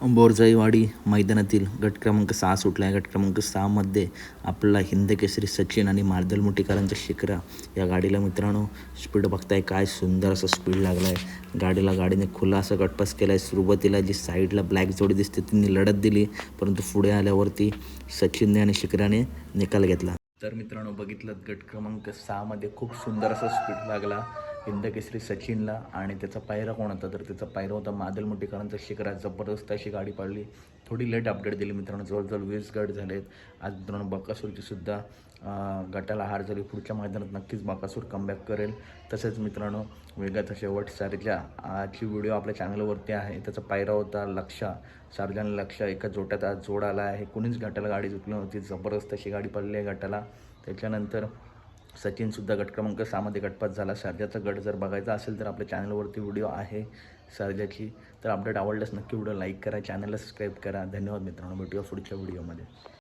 बोरजाईवाडी मैदानातील गट क्रमांक 6 सुटला आहे. गट क्रमांक 6मध्ये आपला हिंदकेसरी सचिन आणि मार्दल मुठीकरांचा शिखरा या गाडीला मित्रांनो स्पीड बघताय, काय सुंदर असं स्पीड लागला आहे गाडीने खुला असा गटपास केला आहे. सुरुवातीला जी साईडला ब्लॅक जोडी दिसते त्यांनी लढत दिली, परंतु पुढे आल्यावरती सचिनने आणि शिखराने निकाल घेतला. तर मित्रांनो बघितलं गट क्रमांक 6मध्ये खूप सुंदर असा स्पीड लागला हिंदकेसरी सचिनला आणि त्याचा पायरा कोण होता, तर त्याचा पायरा होता मादल मुठीकरांचा शिखरा. जबरदस्त अशी गाडी पाडली. थोडी लेट अपडेट दिली मित्रांनो, जवळजवळ 20 गट झालेत आज मित्रांनो. बकासूरची सुद्धा गटाला हार झाली. पुढच्या मैदानात नक्कीच बकासूर कमबॅक करेल. तसेच मित्रांनो वेगाचा शेवट सारजा आजची व्हिडिओ आपल्या चॅनलवरती आहे. त्याचा पायरा होता लक्षा, सार्जाने लक्षा एका जोट्यात आज जोड आला आहे. कुणीच गटाला गाडी चुकली नव्हती. जबरदस्त अशी गाडी पडली आहे गटाला. त्याच्यानंतर सचिनसुद्धा गट क्रमांक 6मध्ये गटपास झाला. सर्जाचा गट जर बघायचा असेल तर आपल्या चॅनलवरती व्हिडिओ आहे सर्जाची. तर अपडेट आवडल्यास नक्की व्हिडिओ लाईक करा, चॅनलला सबस्क्राईब करा. धन्यवाद मित्रांनो, भेटूया पुढच्या व्हिडिओमध्ये.